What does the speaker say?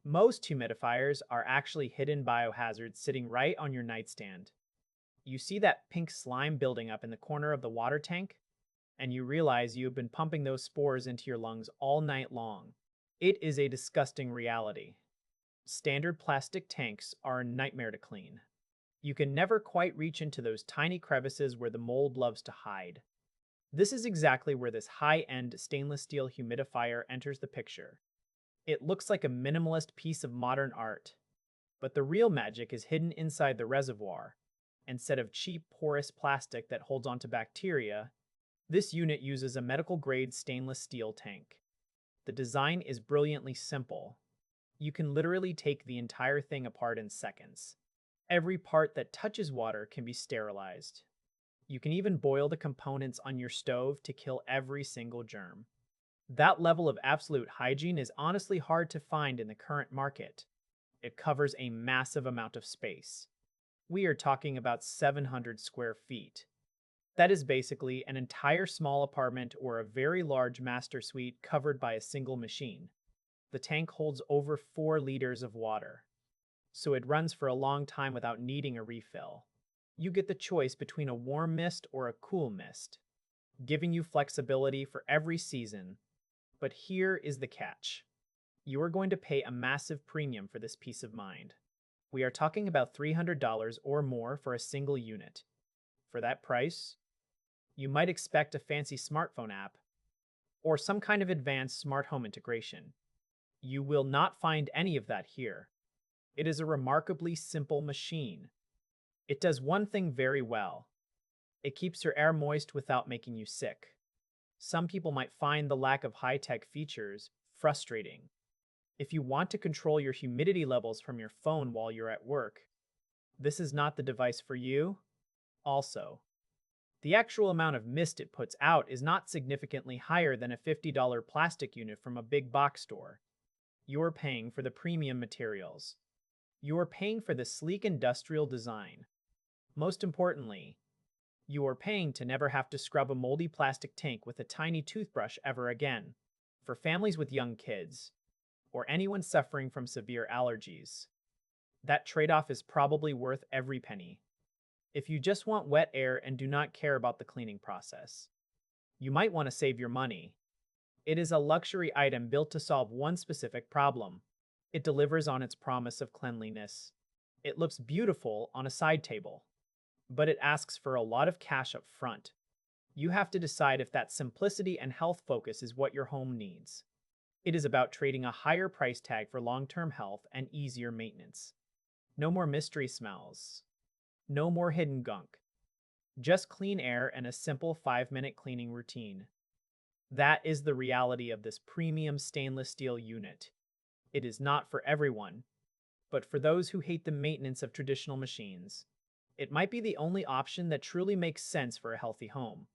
Most humidifiers are actually hidden biohazards sitting right on your nightstand. You see that pink slime building up in the corner of the water tank, and you realize you've been pumping those spores into your lungs all night long. It is a disgusting reality. Standard plastic tanks are a nightmare to clean. You can never quite reach into those tiny crevices where the mold loves to hide. This is exactly where this high-end stainless steel humidifier enters the picture. It looks like a minimalist piece of modern art, but the real magic is hidden inside the reservoir. Instead of cheap, porous plastic that holds onto bacteria, this unit uses a medical-grade stainless steel tank. The design is brilliantly simple. You can literally take the entire thing apart in seconds. Every part that touches water can be sterilized. You can even boil the components on your stove to kill every single germ. That level of absolute hygiene is honestly hard to find in the current market. It covers a massive amount of space. We are talking about 700 square feet. That is basically an entire small apartment or a very large master suite covered by a single machine. The tank holds over 4 liters of water, so it runs for a long time without needing a refill. You get the choice between a warm mist or a cool mist, giving you flexibility for every season. But here is the catch. You are going to pay a massive premium for this peace of mind. We are talking about $300 or more for a single unit. For that price, you might expect a fancy smartphone app or some kind of advanced smart home integration. You will not find any of that here. It is a remarkably simple machine. It does one thing very well. It keeps your air moist without making you sick. Some people might find the lack of high-tech features frustrating. If you want to control your humidity levels from your phone while you're at work, this is not the device for you. Also, the actual amount of mist it puts out is not significantly higher than a $50 plastic unit from a big box store. You're paying for the premium materials. You're paying for the sleek industrial design. Most importantly, you are paying to never have to scrub a moldy plastic tank with a tiny toothbrush ever again. For families with young kids, or anyone suffering from severe allergies, that trade-off is probably worth every penny. If you just want wet air and do not care about the cleaning process, you might want to save your money. It is a luxury item built to solve one specific problem. It delivers on its promise of cleanliness. It looks beautiful on a side table, but it asks for a lot of cash up front. You have to decide if that simplicity and health focus is what your home needs. It is about trading a higher price tag for long-term health and easier maintenance. No more mystery smells. No more hidden gunk. Just clean air and a simple 5-minute cleaning routine. That is the reality of this premium stainless steel unit. It is not for everyone, but for those who hate the maintenance of traditional machines, it might be the only option that truly makes sense for a healthy home.